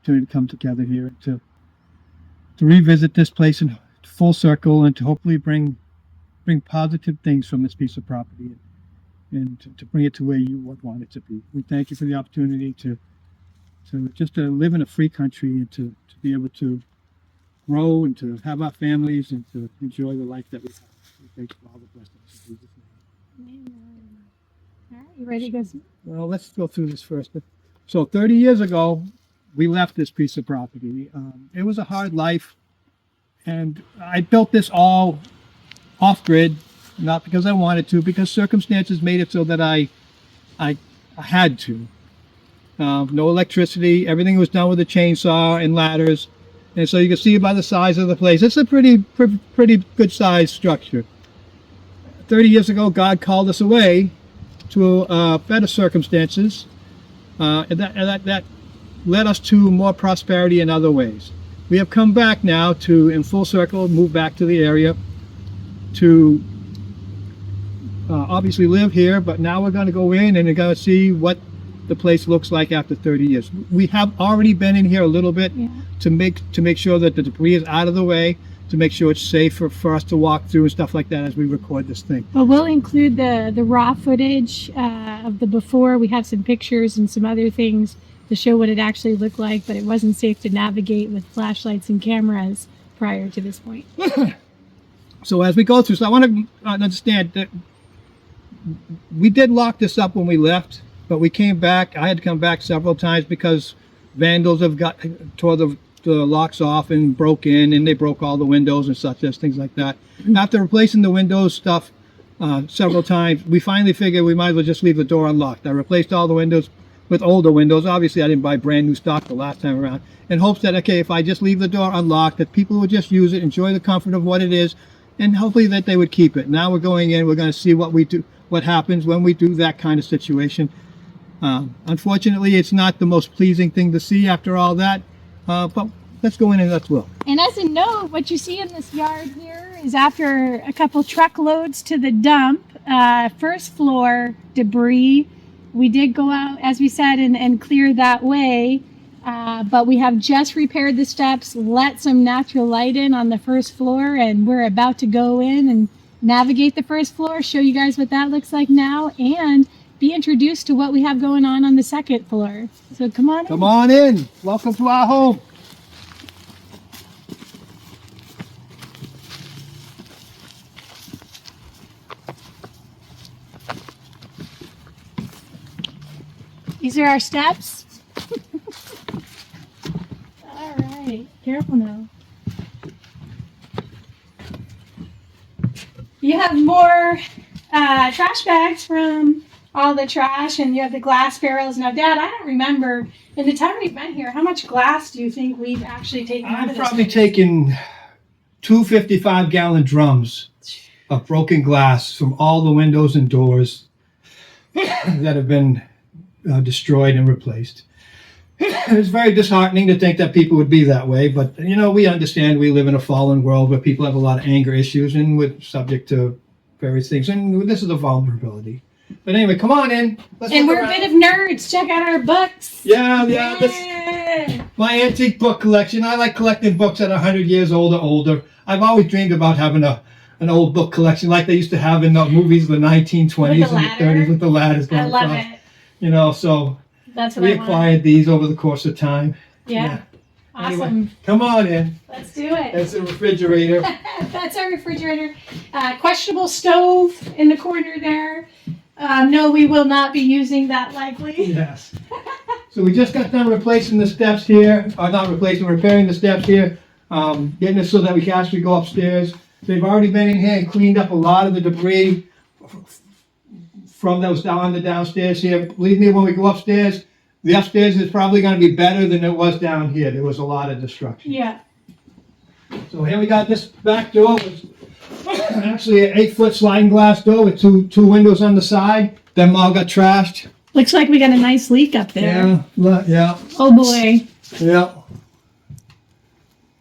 opportunity to come together here to revisit this place in full circle and to hopefully bring positive things from this piece of property and to bring it to where you would want it to be. We thank you for the opportunity to live in a free country and to be able to grow and to have our families and to enjoy the life that we have. We thank you for all the blessings in Jesus' name. All right, you ready to go? Well, let's go through this first. So 30 years ago, we left this piece of property. It was a hard life, and I built this all off-grid, not because I wanted to, because circumstances made it so that I had to. No electricity, everything was done with a chainsaw and ladders, and so you can see by the size of the place, it's a pretty good sized structure. 30 years ago, God called us away to better circumstances, and that led us to more prosperity in other ways. We have come back now to, in full circle, move back to the area to obviously live here, but now we're going to go in and we're going to see what the place looks like after 30 years. We have already been in here a little bit to make sure that the debris is out of the way, to make sure it's safe for us to walk through and stuff like that as we record this thing. Well, we'll include the raw footage of the before. We have some pictures and some other things to show what it actually looked like, but it wasn't safe to navigate with flashlights and cameras prior to this point. So as we go through, so I want to understand that we did lock this up when we left, but we came back. I had to come back several times because vandals have tore the locks off and broke in, and they broke all the windows and such as things like that. After replacing the windows stuff several times, we finally figured we might as well just leave the door unlocked. I replaced all the windows with older windows. Obviously, I didn't buy brand new stock the last time around, in hopes that, okay, if I just leave the door unlocked, that people would just use it, enjoy the comfort of what it is, and hopefully that they would keep it. Now we're going in, we're going to see what happens when we do that kind of situation. Unfortunately, it's not the most pleasing thing to see after all that, but let's go in and let's look. And as a note, what you see in this yard here is after a couple truckloads to the dump, first floor debris. We did go out, as we said, and clear that way, but we have just repaired the steps, let some natural light in on the first floor, and we're about to go in and navigate the first floor, show you guys what that looks like now, and be introduced to what we have going on the second floor. So come on in. Come on in. Welcome to our home. These are our steps. All right, careful now. You have more trash bags from all the trash, and you have the glass barrels. Now, Dad, I don't remember, in the time we've been here, how much glass do you think we've actually taken out of I've this? probably taken 2 55-gallon drums of broken glass from all the windows and doors that have been destroyed and replaced. It's very disheartening to think that people would be that way, but you know, we understand we live in a fallen world where people have a lot of anger issues and we're subject to various things, and this is a vulnerability. But anyway, come on in. And we're a bit of nerds. Check out our books. Yeah. This, my antique book collection. I like collecting books that are 100 years old or older. I've always dreamed about having an old book collection like they used to have in the movies of the 1920s and the 30s with the ladders going across. I love it. You know, so that's what we acquired these over the course of time. Yeah. Awesome. Anyway, come on in. Let's do it. That's a refrigerator. That's our refrigerator. Questionable stove in the corner there. No, we will not be using that likely. Yes. So we just got done replacing the steps here, or not replacing, repairing the steps here, getting it so that we can actually go upstairs. They've already been in here and cleaned up a lot of the debris from those down the downstairs here. Believe me, when we go upstairs, the upstairs is probably going to be better than it was down here. There was a lot of destruction. Yeah. So here we got this back door. It's actually an 8-foot sliding glass door with two windows on the side. Them all got trashed. Looks like we got a nice leak up there. Yeah. Oh boy. Yeah.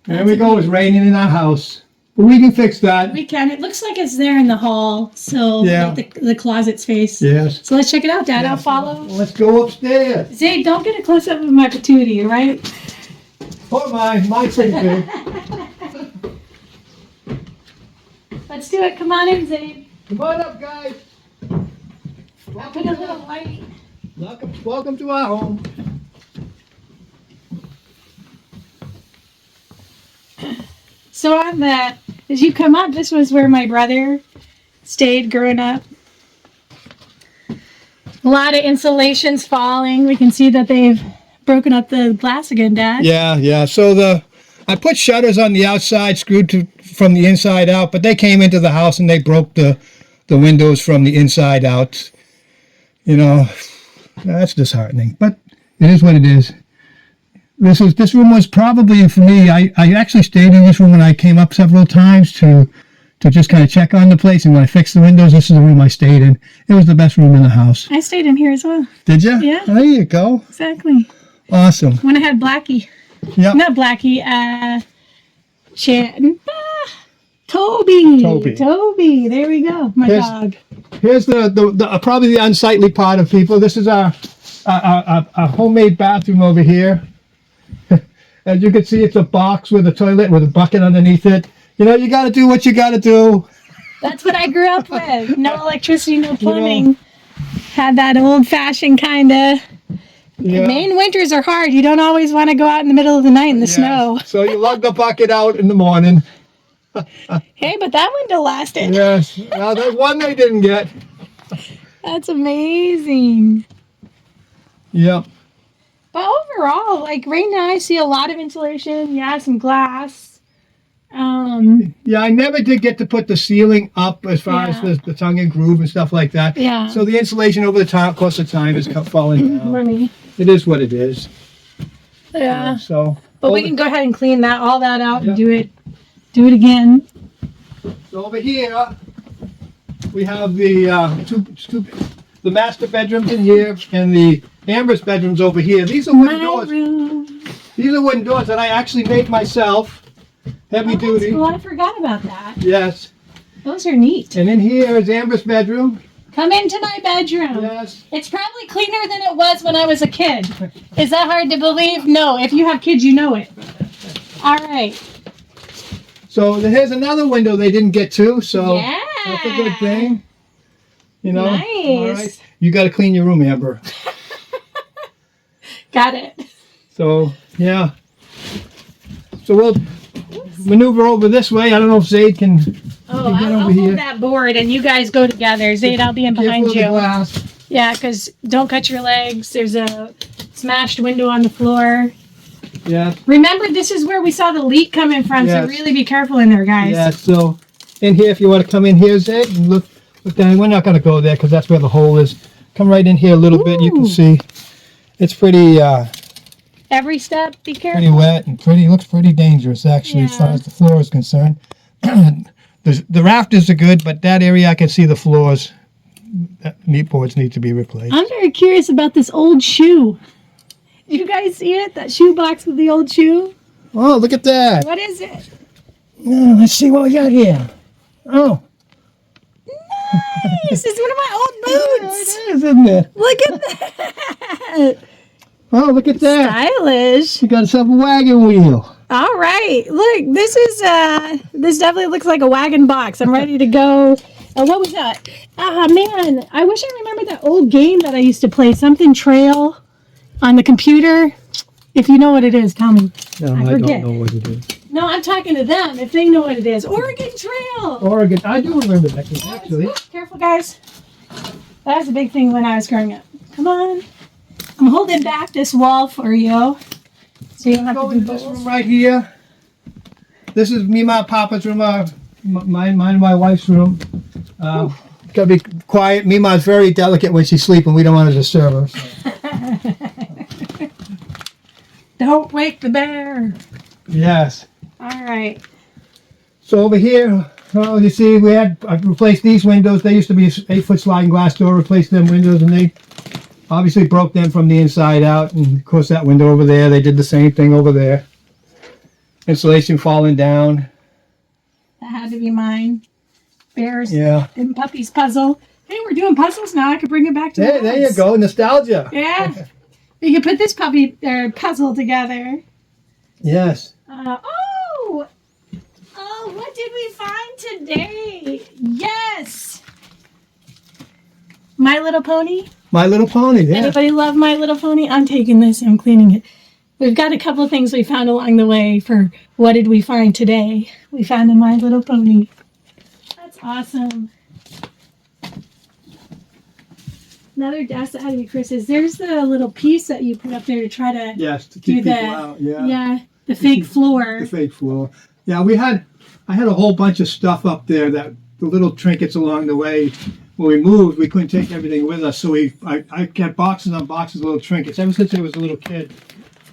There we go. It's raining in our house. But we can fix that. We can. It looks like it's there in the hall. So Yeah. like the closet space. Yes. So let's check it out, Dad. Yeah. I'll follow. Let's go upstairs. Zayd, don't get a close up of my patootie, all right? Or mine's pretty big. Let's do it. Come on in, Zabe. Come on up, guys. I'll put a little light. Welcome to our home. So on that, as you come up, this was where my brother stayed growing up. A lot of insulation's falling. We can see that they've broken up the glass again, Dad. Yeah. So I put shutters on the outside, screwed from the inside out, but they came into the house and they broke the windows from the inside out. You know, that's disheartening, but it is what it is. This room was probably, for me, I actually stayed in this room when I came up several times to just kind of check on the place, and when I fixed the windows, this is the room I stayed in. It was the best room in the house. I stayed in here as well. Did you? Yeah. There you go. Exactly. Awesome. When I had Blackie. Yeah. Not Blackie, Toby. There we go. My dog. Here's the probably the unsightly part of people. This is our homemade bathroom over here. As you can see, it's a box with a toilet with a bucket underneath it. You know, you got to do what you got to do. That's what I grew up with. No electricity, no plumbing. Had that old-fashioned kind of. Yeah. Maine winters are hard. You don't always want to go out in the middle of the night in the snow. So you lug the bucket out in the morning. Hey, but that window lasted. Yes. Now there's one they didn't get. That's amazing. Yep. But overall, like right now, I see a lot of insulation. Yeah, some glass. Yeah, I never did get to put the ceiling up as far as the tongue and groove and stuff like that. Yeah. So the insulation over the course of time is falling down. Money. It is what it is. Yeah. So. But we can go ahead and clean all that out and do it again. So over here, we have the the master bedrooms in here and the Amber's bedrooms over here. These are wooden doors. Room. These are wooden doors that I actually made myself. Heavy duty. Cool. I forgot about that. Yes. Those are neat. And in here is Amber's bedroom. Come into my bedroom. Yes. It's probably cleaner than it was when I was a kid. Is that hard to believe? No. If you have kids, you know it. All right. So here's another window they didn't get to. So yeah. that's a good thing. You know. Nice. All right. You got to clean your room, Amber. Got it. So yeah. So we'll maneuver over this way. I don't know if Zaid can. Oh, I'll hold that board and you guys go together. Zaid, I'll be in behind you. Glass. Yeah, because don't cut your legs. There's a smashed window on the floor. Yeah. Remember, this is where we saw the leak coming from, so really be careful in there, guys. Yeah, so in here, if you want to come in here, Zaid, and look down. We're not going to go there because that's where the hole is. Come right in here a little bit. You can see it's pretty. Every step, be careful. Pretty wet and looks pretty dangerous actually as far as the floor is concerned. The rafters are good, but that area I can see the floors. Meat boards need to be replaced. I'm very curious about this old shoe. Did you guys see it? That shoe box with the old shoe? Oh, look at that. What is it? Oh, let's see what we got here. Oh. Nice! It's one of my old boots. It is, isn't it? Look at that. Oh, look at that. Stylish. You got yourself a wagon wheel. All right. Look, this definitely looks like a wagon box. I'm ready to go. What was that? Ah, man. I wish I remembered that old game that I used to play, something Trail on the computer. If you know what it is, tell me. No, I don't know what it is. No, I'm talking to them if they know what it is. Oregon Trail. Oregon. I do remember that game, actually. Careful, guys. That was a big thing when I was growing up. Come on. I'm holding back this wall for you, so you don't have to do this room right here. This is me, my Papa's room, mine and my wife's room. Gotta be quiet. Mima's very delicate when she's sleeping. We don't want to disturb her. So. Don't wake the bear. Yes. All right. So over here, well, you see, I replaced these windows. They used to be 8-foot sliding glass door. Replaced them windows, and they obviously broke them from the inside out. And of course, that window over there, they did the same thing over there. Insulation falling down. That had to be mine. Bears and puppies puzzle. Hey, we're doing puzzles now. I could bring it back to the house. There you go, nostalgia. Yeah. You can put this puzzle together. Yes. Oh, what did we find today? Yes. My Little Pony. My Little Pony, yeah. Anybody love My Little Pony? I'm taking this and I'm cleaning it. We've got a couple of things we found along the way for what did we find today. We found a My Little Pony. That's awesome. Another desk that had to be Chris's. There's the little piece that you put up there to try to To do keep the people out, yeah. the fake floor. The fake floor. Yeah, I had a whole bunch of stuff up there, that the little trinkets along the way. When we moved, we couldn't take everything with us, so I kept boxes on boxes of little trinkets. Ever since I was a little kid,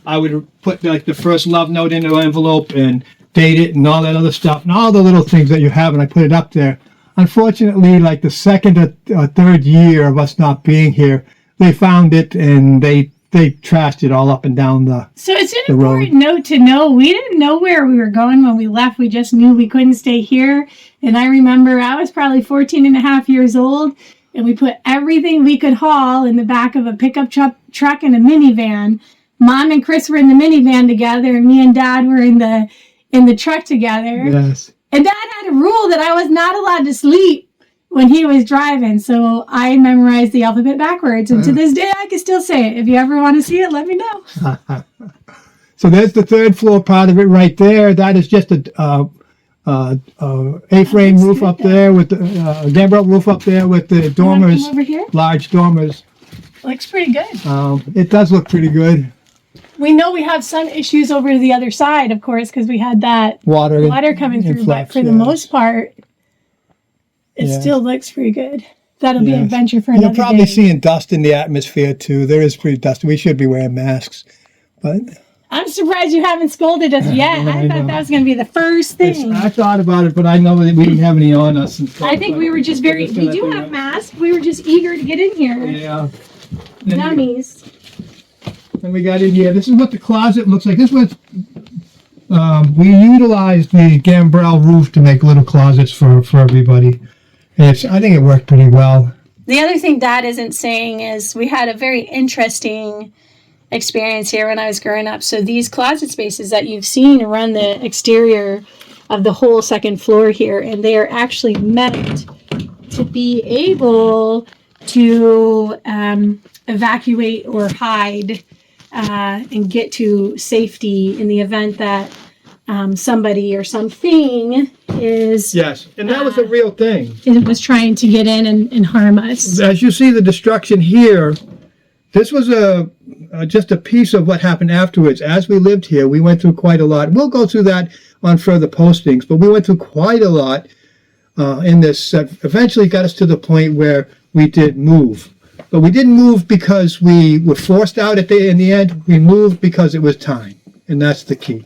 I would put like the first love note into an envelope and date it and all that other stuff and all the little things that you have, and I put it up there. Unfortunately, like the second or third year of us not being here, they found it and they trashed it all up and down the So it's an the road. important note to know. We didn't know where we were going when we left. We just knew we couldn't stay here. And I remember I was probably 14 and a half years old, and we put everything we could haul in the back of a pickup truck and a minivan. Mom and Chris were in the minivan together, and me and Dad were in the truck together. Yes. And Dad had a rule that I was not allowed to sleep when he was driving, so I memorized the alphabet backwards. And to this day, I can still say it. If you ever want to see it, let me know. So there's the third floor part of it right there. That is just a A-frame roof up there with the gambrel roof up there with the dormers, Come over here. large dormers. Looks pretty good. It does look pretty good. We know we have some issues over to the other side, of course, because we had that Water coming through. But influx, for the yeah. most part, it Yeah. still looks pretty good. That'll be an Yes. adventure for You're another probably day. seeing dust in the atmosphere too. There is pretty dusty. We should be wearing masks, but I'm surprised you haven't scolded us yet. I I thought know. that was going to be the first thing. I thought about it, but I know that we didn't have any on us. And stuff, I think but we were just very. it's We gonna do be have a- masks. We were just eager to get in here. Yeah. Dummies. And we got in here. This is what the closet looks like. This was we utilized the gambrel roof to make little closets for everybody. And I think it worked pretty well. The other thing Dad isn't saying is we had a very interesting experience here when I was growing up. So these closet spaces that you've seen around the exterior of the whole second floor here, and they are actually meant to be able to evacuate or hide and get to safety in the event that somebody or something is Yes, and that was a real thing. was trying to get in and harm us. As you see the destruction here, this was just a piece of what happened afterwards. As we lived here, we went through quite a lot. We'll go through that on further postings, but we went through quite a lot in this. Eventually got us to the point where we did move. But we didn't move because we were forced out in the end. We moved because it was time, and that's the key.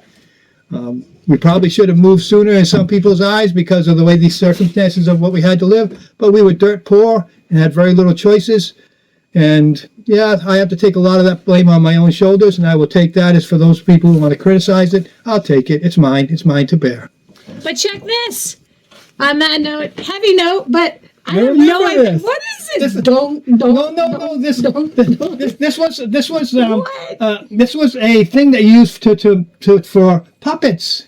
We probably should have moved sooner in some people's eyes because of the way these circumstances of what we had to live, but we were dirt poor and had very little choices. And yeah, I have to take a lot of that blame on my own shoulders, and I will take that. As for those people who want to criticize it, I'll take it. It's mine. It's mine to bear. But check this. On that note, heavy note, but I have Remember no idea. this. What is this? This- Don't. No. This was a thing that you used for puppets.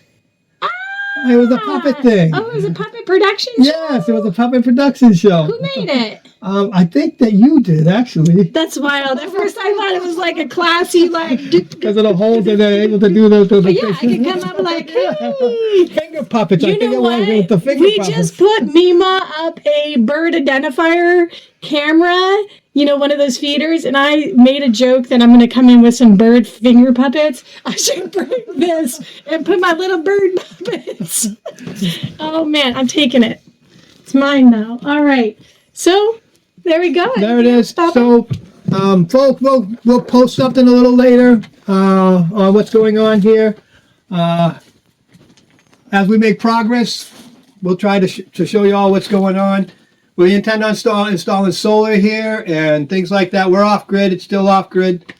It was a puppet thing. Oh, it was a puppet production show? Yes, it was a puppet production show. Who made it? I think that you did, actually. That's wild. At first I thought it was like a classy, like... Because of the holes that they're able to do those. But yeah, I could come up like, hey... Finger puppets. I You think know it was what? with the finger We puppets. just put Mima up a bird identifier camera, one of those feeders, and I made a joke that I'm going to come in with some bird finger puppets. I should bring this and put my little bird puppets. Oh man, I'm taking it. It's mine now. All right. So there we go. There it is. Stop So, folks, we'll post something a little later on what's going on here. As we make progress, we'll try to show you all what's going on. We intend on installing solar here and things like that. We're off grid. It's still off grid.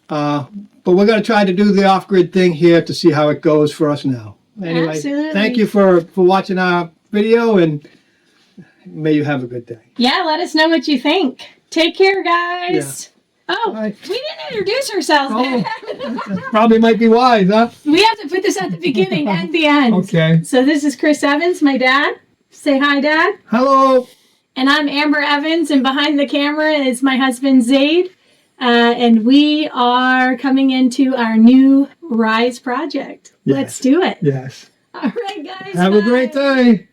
But we're going to try to do the off grid thing here to see how it goes for us now. Anyway, Absolutely. thank you for watching our video, and may you have a good day. Yeah, let us know what you think. Take care, guys. Yeah. Oh, Hi. we didn't introduce ourselves. Oh, probably might be wise, huh? We have to put this at the beginning and the end. Okay. So this is Chris Evans, my dad. Say hi, Dad. Hello. And I'm Amber Evans, and behind the camera is my husband, Zaid. And we are coming into our new Rise project. Yes. Let's do it. Yes. All right, guys. Have a bye. great day.